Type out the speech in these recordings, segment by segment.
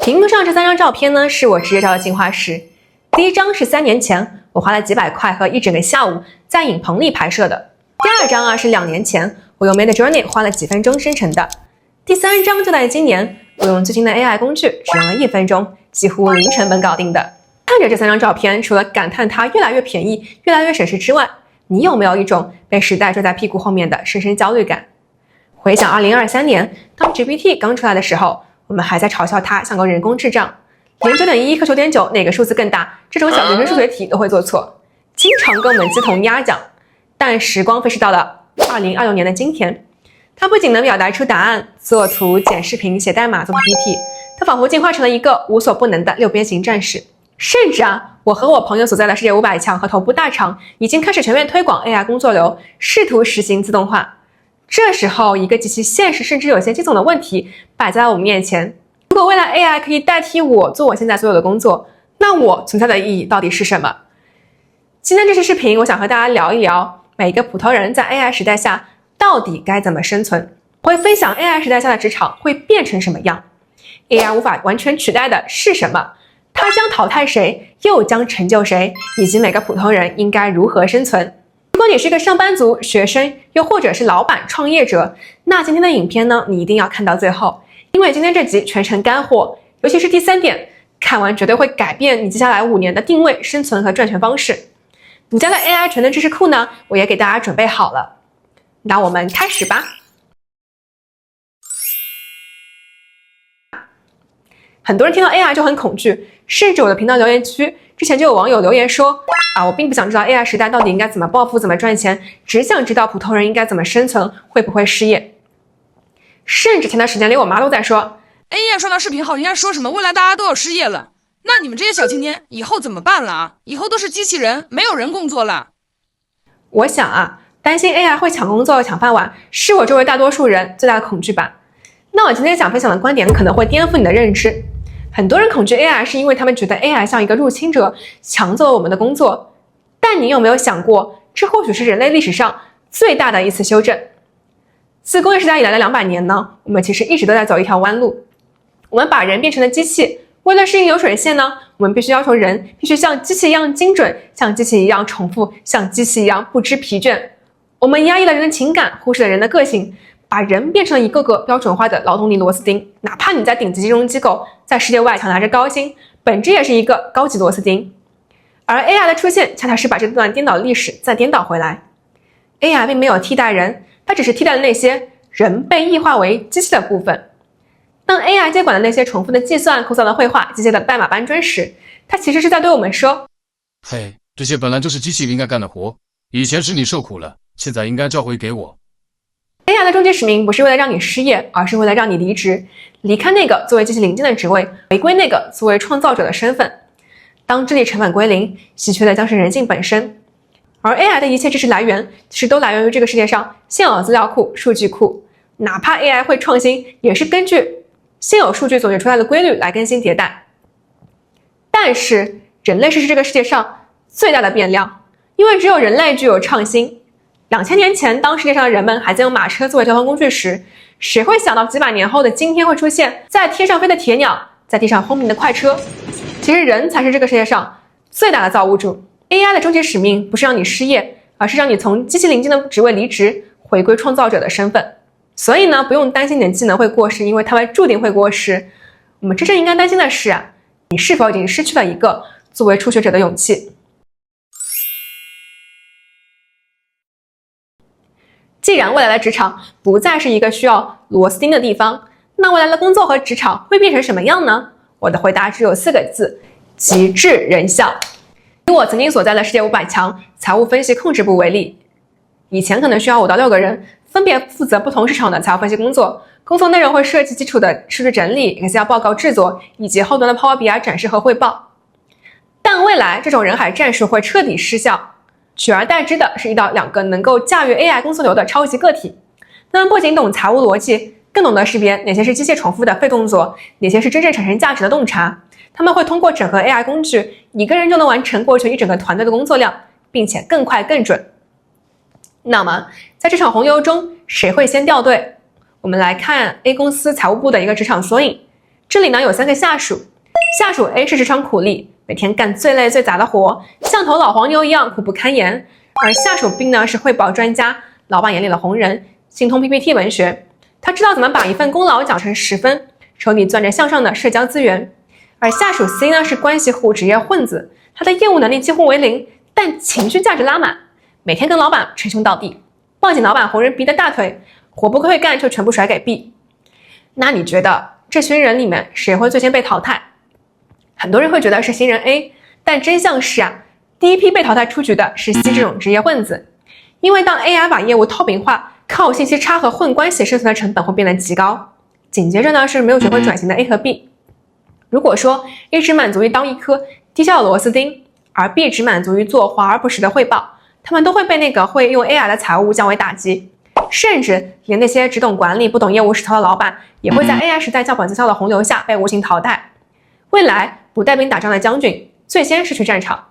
屏幕上这3张照片呢，是我职业照的进化史。第一张是3年前，我花了几百块和一整个下午在影棚里拍摄的。第二张啊是2年前，我用 Midjourney 花了几分钟生成的。第3张就在今年，我用最新的 AI 工具，只用了1分钟，几乎零成本搞定的。看着这3张照片，除了感叹它越来越便宜、越来越省事之外，你有没有一种被时代追在屁股后面的深深焦虑感？回想2023年，当 GPT 刚出来的时候，我们还在嘲笑它像个人工智障，连9.11和9.9哪个数字更大这种小学生数学题都会做错，经常跟我们鸡同鸭讲。但时光飞逝到了2026年的今天，它不仅能表达出答案、做图、剪视频、写代码、做 PPT， 它仿佛进化成了一个无所不能的6边形战士。甚至我和我朋友所在的世界500强和头部大厂已经开始全面推广 AI 工作流，试图实行自动化。这时候，一个极其现实甚至有些惊悚的问题摆在我们面前：如果未来 AI 可以代替我做我现在所有的工作，那我存在的意义到底是什么？今天这期视频，我想和大家聊一聊每一个普通人在 AI 时代下到底该怎么生存。我会分享 AI 时代下的职场会变成什么样， AI 无法完全取代的是什么，它将淘汰谁，又将成就谁，以及每个普通人应该如何生存。如果你是一个上班族、学生，又或者是老板、创业者，那今天的影片呢，你一定要看到最后，因为今天这集全程干货，尤其是第3点，看完绝对会改变你接下来5年的定位、生存和赚钱方式。独家的 AI 全能知识库呢，我也给大家准备好了。那我们开始吧。很多人听到 AI 就很恐惧，甚至我的频道留言区之前就有网友留言说我并不想知道 AI 时代到底应该怎么暴富、怎么赚钱，只想知道普通人应该怎么生存，会不会失业。甚至前段时间连我妈都在说 AI 刷到视频后，人家说什么未来大家都要失业了，那你们这些小青年以后怎么办了啊？以后都是机器人，没有人工作了。我想担心 AI 会抢工作、抢饭碗，是我周围大多数人最大的恐惧吧。那我今天想分享的观点可能会颠覆你的认知。很多人恐惧 AI 是因为他们觉得 AI 像一个入侵者，抢走了我们的工作。但你有没有想过，这或许是人类历史上最大的一次修正。自工业时代以来的200年呢，我们其实一直都在走一条弯路。我们把人变成了机器，为了适应流水线呢，我们必须要求人必须像机器一样精准，像机器一样重复，像机器一样不知疲倦。我们压抑了人的情感，忽视了人的个性，把人变成了一个个标准化的劳动力螺丝钉。哪怕你在顶级金融机构，在世界外抢拿着高薪，本质也是一个高级螺丝钉。而 AI 的出现恰恰是把这段颠倒的历史再颠倒回来。 AI 并没有替代人，它只是替代了那些人被异化为机器的部分。当 AI 接管了那些重复的计算、枯燥的绘画、机械的代码搬砖时，它其实是在对我们说：嘿，这些本来就是机器应该干的活，以前是你受苦了，现在应该交回给我。 AI 的终极使命不是为了让你失业，而是为了让你离职，离开那个作为机器零件的职位，回归那个作为创造者的身份。当智力成本归零，稀缺的将是人性本身。而 AI 的一切知识来源，其实都来源于这个世界上现有的资料库、数据库。哪怕 AI 会创新，也是根据现有数据总结出来的规律来更新迭代。但是人类是这个世界上最大的变量，因为只有人类具有创新。2000年前，当世界上的人们还在用马车作为交通工具时，谁会想到几百年后的今天会出现在天上飞的铁鸟，在地上轰鸣的快车？其实人才是这个世界上最大的造物主。 AI 的终极使命不是让你失业，而是让你从机器零件的职位离职，回归创造者的身份。所以呢，不用担心你的技能会过时，因为它们注定会过时。我们真正应该担心的是你是否已经失去了一个作为初学者的勇气。既然未来的职场不再是一个需要螺丝钉的地方，那未来的工作和职场会变成什么样呢？我的回答只有4个字：极致人效。以我曾经所在的世界500强财务分析控制部为例，以前可能需要5到6个人，分别负责不同市场的财务分析工作，工作内容会涉及基础的数据整理、Excel 报告制作，以及后端的 Power BI 展示和汇报。但未来这种人海战术会彻底失效，取而代之的是1到2个能够驾驭 AI 工作流的超级个体。他们不仅懂财务逻辑，更懂得识别哪些是机械重复的废动作，哪些是真正产生价值的洞察。他们会通过整合 AI 工具，一个人就能完成过去一整个团队的工作量，并且更快更准。那么在这场洪流中，谁会先掉队？我们来看 A 公司财务部的一个职场缩影。这里呢有3个下属，下属 A 是职场苦力，每天干最累最杂的活，像头老黄牛一样苦不堪言。而下属 B 呢是汇报专家，老板眼里的红人，精通 PPT 文学，他知道怎么把一份功劳讲成10分，手里攥着向上的社交资源。而下属 C 呢是关系户职业混子，他的业务能力几乎为零，但情绪价值拉满，每天跟老板称兄道弟，抱紧老板红人 B 的大腿，活不会干就全部甩给 B。 那你觉得这群人里面谁会最先被淘汰？很多人会觉得是新人 A， 但真相是第一批被淘汰出局的是 C 这种职业混子。因为当 AI 把业务透明化，靠信息差和混关系生存的成本会变得极高。紧接着呢是没有学会转型的 A 和 B。如果说 A 只满足于当一颗低效的螺丝钉，而 B 只满足于做华而不实的汇报，他们都会被那个会用 AI 的财务降为打击。甚至连那些只懂管理不懂业务实操的老板，也会在 AI 时代较本自销的洪流下被无情淘汰。未来不带兵打仗的将军，最先失去战场。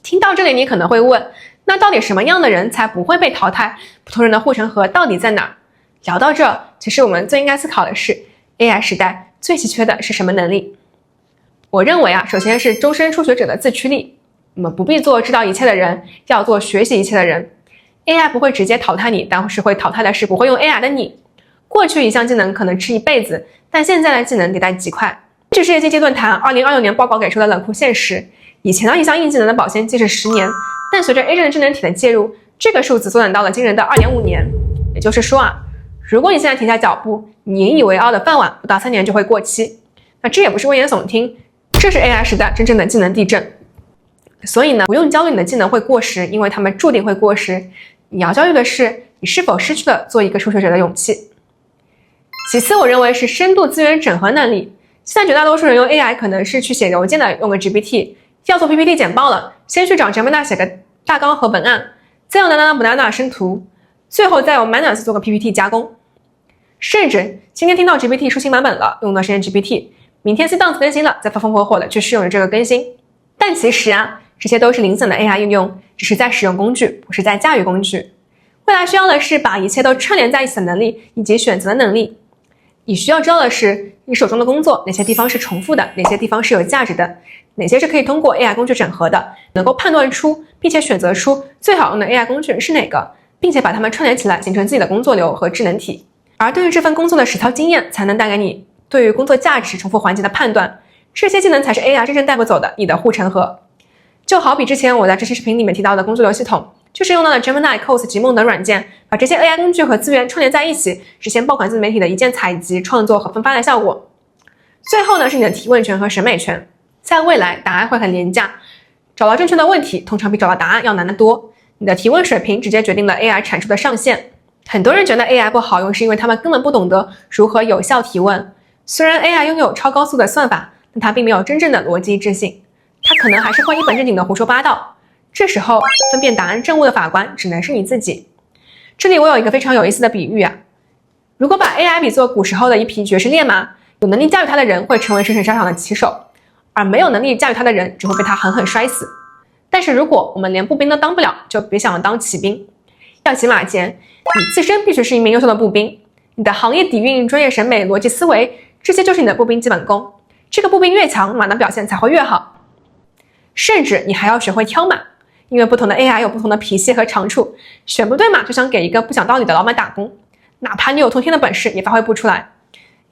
听到这里，你可能会问，那到底什么样的人才不会被淘汰？普通人的护城河到底在哪儿？聊到这，其实我们最应该思考的是 AI 时代最稀缺的是什么能力？我认为首先是终身初学者的自驱力。我们不必做知道一切的人，要做学习一切的人。AI 不会直接淘汰你，但是会淘汰的是不会用 AI 的你。过去一项技能可能吃一辈子，但现在的技能迭代极快。这是世界经济论坛2026年报告给出的冷酷现实。以前的一项硬技能的保鲜期是10年，但随着 A 阵的智能体的介入，这个数字缩短到了惊人的2.5年。也就是说如果你现在停下脚步，你引以为傲的饭碗不到3年就会过期。那这也不是危言耸听，这是 AI 时代真正的技能地震。所以呢，不用焦虑你的技能会过时，因为他们注定会过时。你要焦虑的是你是否失去了做一个初学者的勇气。其次，我认为是深度资源整合能力。现在绝大多数人用 AI 可能是去写邮件的用个 GPT， 要做 PPT 简报了，先去找 Gemini 写个大纲和文案，再用 Banana 生图，最后再用 Manus 做个 PPT 加工。甚至今天听到 GPT 出新版本了，用段时间 GPT， 明天 C-Dance 更新了，再风风火火的去试用这个更新。但其实这些都是零散的 AI 应用，只是在使用工具，不是在驾驭工具。未来需要的是把一切都串联在一起的能力，以及选择的能力。你需要知道的是，你手中的工作哪些地方是重复的，哪些地方是有价值的，哪些是可以通过 AI 工具整合的，能够判断出并且选择出最好用的 AI 工具是哪个，并且把它们串联起来，形成自己的工作流和智能体。而对于这份工作的实操经验，才能带给你对于工作价值重复环节的判断。这些技能才是 AI 真正带不走的你的护城河。就好比之前我在这期视频里面提到的工作流系统，就是用到了 Gemini、Cos 及梦等软件，把这些 AI 工具和资源串联在一起，实现爆款自媒体的一键采集、创作和分发的效果。最后呢，是你的提问权和审美权。在未来，答案会很廉价，找到正确的问题，通常比找到答案要难得多。你的提问水平直接决定了 AI 产出的上限。很多人觉得 AI 不好用，是因为他们根本不懂得如何有效提问。虽然 AI 拥有超高速的算法，但它并没有真正的逻辑一致性，它可能还是会一本正经的胡说八道。这时候分辨答案正误的法官只能是你自己。这里我有一个非常有意思的比喻如果把 AI 比作古时候的一匹绝世烈马，有能力驾驭它的人会成为神神沙场的骑手，而没有能力驾驭它的人只会被它狠狠摔死。但是如果我们连步兵都当不了，就别想当骑兵。要骑马前，你自身必须是一名优秀的步兵，你的行业底蕴、专业审美、逻辑思维，这些就是你的步兵基本功。这个步兵越强，马的表现才会越好。甚至你还要学会挑马，因为不同的 AI 有不同的脾气和长处，选不对马就想给一个不讲道理的老板打工，哪怕你有通天的本事也发挥不出来。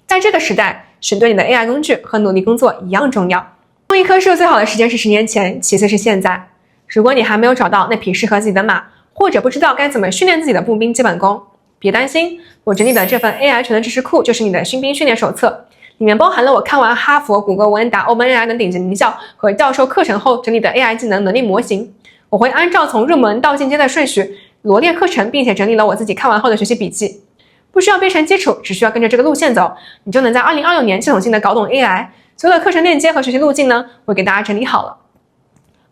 在这个时代，选对你的 AI 工具和努力工作一样重要。种一棵树最好的时间是10年前，其次是现在。如果你还没有找到那匹适合自己的马，或者不知道该怎么训练自己的步兵基本功，别担心，我整理的这份 AI 全能知识库就是你的新兵训练手册，里面包含了我看完哈佛、谷歌、文达、OpenAI 等顶级名校和教授课程后整理的 AI 技能能力模型。我会按照从入门到进阶的顺序罗列课程，并且整理了我自己看完后的学习笔记。不需要编程基础，只需要跟着这个路线走，你就能在2026年系统性的搞懂 AI。所有的课程链接和学习路径呢，我给大家整理好了。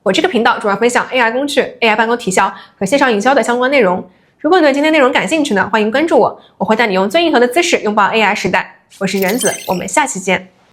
我这个频道主要分享 AI 工具、AI 办公体效和线上营销的相关内容。如果你对今天内容感兴趣呢，欢迎关注我，我会带你用最硬核的姿势拥抱 AI 时代。我是原子，我们下期见。